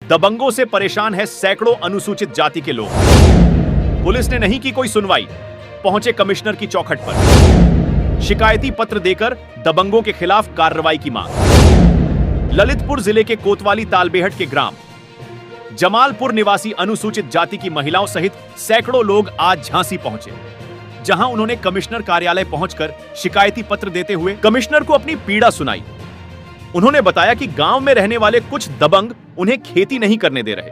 दबंगों से परेशान है सैकड़ों अनुसूचित जाति के लोग। पुलिस ने नहीं की कोई सुनवाई, पहुंचे कमिश्नर की चौखट पर। शिकायती पत्र देकर दबंगों के खिलाफ कार्रवाई की मांग। ललितपुर जिले के कोतवाली तालबेहट के ग्राम जमालपुर निवासी अनुसूचित जाति की महिलाओं सहित सैकड़ों लोग आज झांसी पहुंचे, जहां उन्होंने कमिश्नर कार्यालय पहुंचकर शिकायती पत्र देते हुए कमिश्नर को अपनी पीड़ा सुनाई। उन्होंने बताया कि गांव में रहने वाले कुछ दबंग उन्हें खेती नहीं करने दे रहे,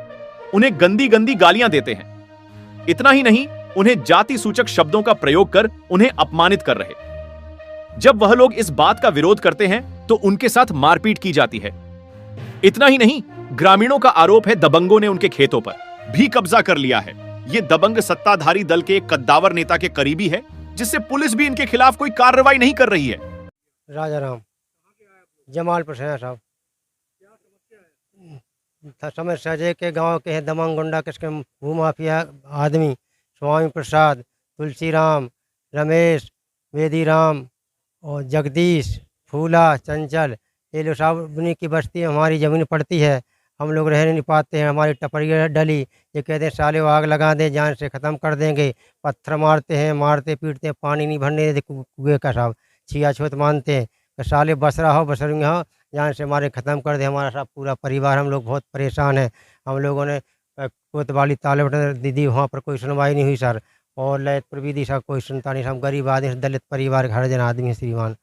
उन्हें गंदी गंदी गालियां देते हैं। इतना ही नहीं, उन्हें जाति सूचक शब्दों का प्रयोग कर उन्हें अपमानित कर रहे। जब वह लोग इस बात का विरोध करते हैं तो उनके साथ मारपीट की जाती है। इतना ही नहीं, ग्रामीणों का आरोप है दबंगों ने उनके खेतों पर भी कब्जा कर लिया है। ये दबंग सत्ताधारी दल के एक कद्दावर नेता के करीबी है, जिससे पुलिस भी इनके खिलाफ कोई कार्रवाई नहीं कर रही है। राजाराम जमालपुर से साहब, समस्या है के गांव के हैं दबंग गुंडा किसके भूमाफिया आदमी, स्वामी प्रसाद, तुलसीराम, रमेश, वेदीराम और जगदीश, फूला, चंचल, ये लोग साहब उन्हीं की बस्ती हमारी ज़मीन पड़ती है। हम लोग रह नहीं पाते हैं, हमारी टपरिया डली। ये कहते हैं साले आग लगा दे, जान से ख़त्म कर देंगे। पत्थर मारते हैं, मारते पीटते हैं, पानी नहीं भरने देते कुएं का साहब, छिया छूत मानते हैं कि साले बसरा हो बसरुंगे हो, जान से हमारे ख़त्म कर दे हमारा साहब पूरा परिवार। हम लोग बहुत परेशान हैं। हम लोगों ने कोतवाली तालबेहट दीदी वहाँ पर कोई सुनवाई नहीं हुई सर, और ललितपुर विधि साहब कोई सुनता नहीं। सब गरीब आदमी, दलित परिवार, हर जन आदमी है श्रीमान।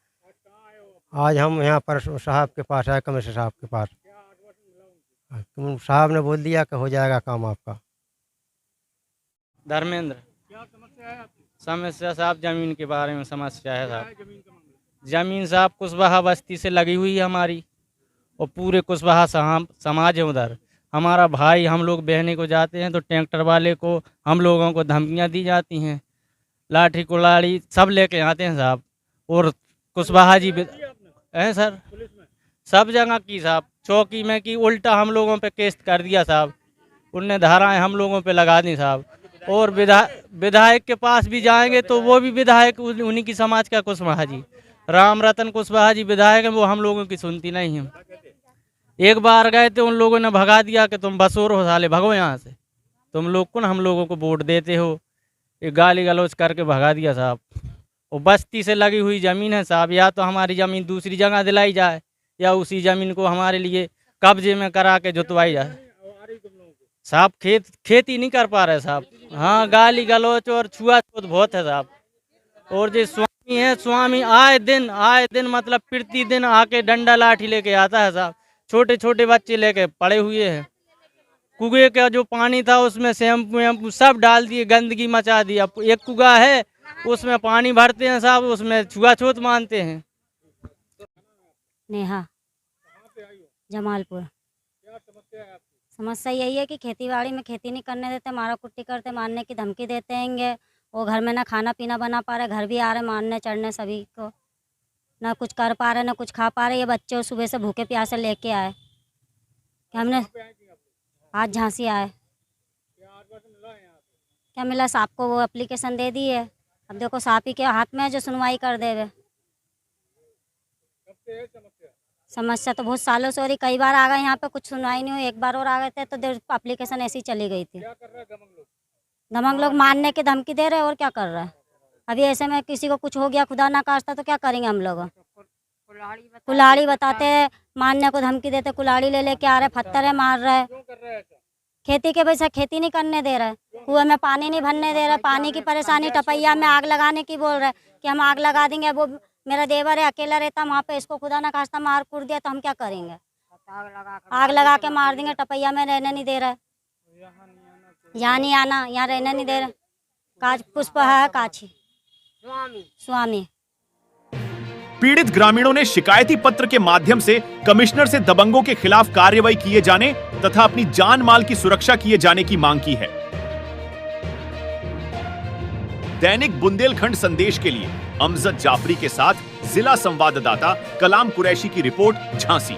आज हम यहाँ पर साहब के पास आए, कमिश्नर साहब के पास। साहब ने बोल दिया कि हो जाएगा काम आपका। धर्मेंद्र, क्या समस्या है आपकी? समस्या साहब जमीन के बारे में समस्या है साहब। जमीन साहब कुशवाहा बस्ती से लगी हुई है हमारी, और पूरे कुशवाहा समाज है उधर। हमारा भाई, हम लोग बहने को जाते हैं तो ट्रैक्टर वाले को हम लोगों को धमकियां दी जाती हैं, लाठी कुल्हाड़ी सब लेके आते हैं साहब। और कुशवाहा जी है सर, सब जगह की साहब, चौकी में की उल्टा हम लोगों पे केस कर दिया साहब। उनने धाराएं हम लोगों पे लगा दी साहब। और विधायक के पास भी जाएंगे तो वो भी विधायक उन्हीं की समाज का कुशवाहा जी, राम रतन कुशवाहा जी विधायक हैं, वो हम लोगों की सुनती नहीं है। एक बार गए थे, उन लोगों ने भगा दिया कि तुम बसोर हो साले, भगो यहाँ से, तुम लोग कौन हम लोगों को वोट देते हो। ये गाली गलौज करके भगा दिया साहब। और बस्ती से लगी हुई ज़मीन है साहब, या तो हमारी ज़मीन दूसरी जगह दिलाई जाए या उसी ज़मीन को हमारे लिए कब्जे में करा के जुतवाई जाए साहब। खेती नहीं कर पा रहे साहब। हाँ, गाली गलौज और छुआछूत बहुत है साहब। और जो स्वामी है, स्वामी आए दिन मतलब प्रतिदिन आके डंडा लाठी लेके आता है साहब। छोटे छोटे बच्चे लेके पड़े हुए हैं। कुएं का जो पानी था उसमें शैम्पू वैम्पू सब डाल दिए, गंदगी मचा दी। अब एक कुआ है उसमें पानी भरते हैं साहब, उसमें छुआछूत मानते हैं। नेहा, जमालपुर। समस्या यही है कि खेतीबाड़ी में खेती नहीं करने देते, मारा कुट्टी करते, मारने की धमकी देते हैं। वो घर में ना खाना पीना बना पा रहे, घर भी आ रहे मारने चढ़ने सभी को, ना कुछ कर पा रहे ना कुछ खा पा रहे। ये बच्चे सुबह से भूखे प्यासे लेके आए कि हमने आज झांसी आए। क्या मिला? साहब को वो एप्लीकेशन दे दी है। अब देखो साहब ही के हाथ में है जो सुनवाई कर देवे। समस्या तो बहुत सालों से हो रही, कई बार आ गए यहाँ पे, कुछ सुनवाई नहीं हुई। एक बार और आ गए थे तो एप्लीकेशन ऐसी चली गई थी। दबंग लोग मारने की धमकी दे रहे हैं, और क्या कर रहे हैं। अभी ऐसे में किसी को कुछ हो गया खुदा ना खास्ता तो क्या करेंगे हम लोग। कुल्हाड़ी बताते हैं, मारने को धमकी देते, कुल्हाड़ी ले लेके आ रहे, पत्थर है मार रहे। खेती के वजह से खेती नहीं करने दे रहे, कुएं में पानी नहीं भरने दे रहे, पानी की परेशानी, टपैया में आग लगाने की बोल रहे कि हम आग लगा देंगे। वो मेरा देवर है, अकेला रहता वहाँ पे, इसको खुदा ना खास्ता मार कूट दिया तो हम क्या करेंगे। आग लगा के मार देंगे। टपैया में रहने नहीं दे रहे, यहाँ नहीं आना, यहाँ रहने नहीं दे रहे। पुष्प है काछी स्वामी। पीड़ित ग्रामीणों ने शिकायती पत्र के माध्यम से कमिश्नर से दबंगों के खिलाफ कार्रवाई किए जाने तथा अपनी जान माल की सुरक्षा किए जाने की मांग की है। दैनिक बुंदेलखंड संदेश के लिए अमजद जाफरी के साथ जिला संवाददाता कलाम कुरैशी की रिपोर्ट, झांसी।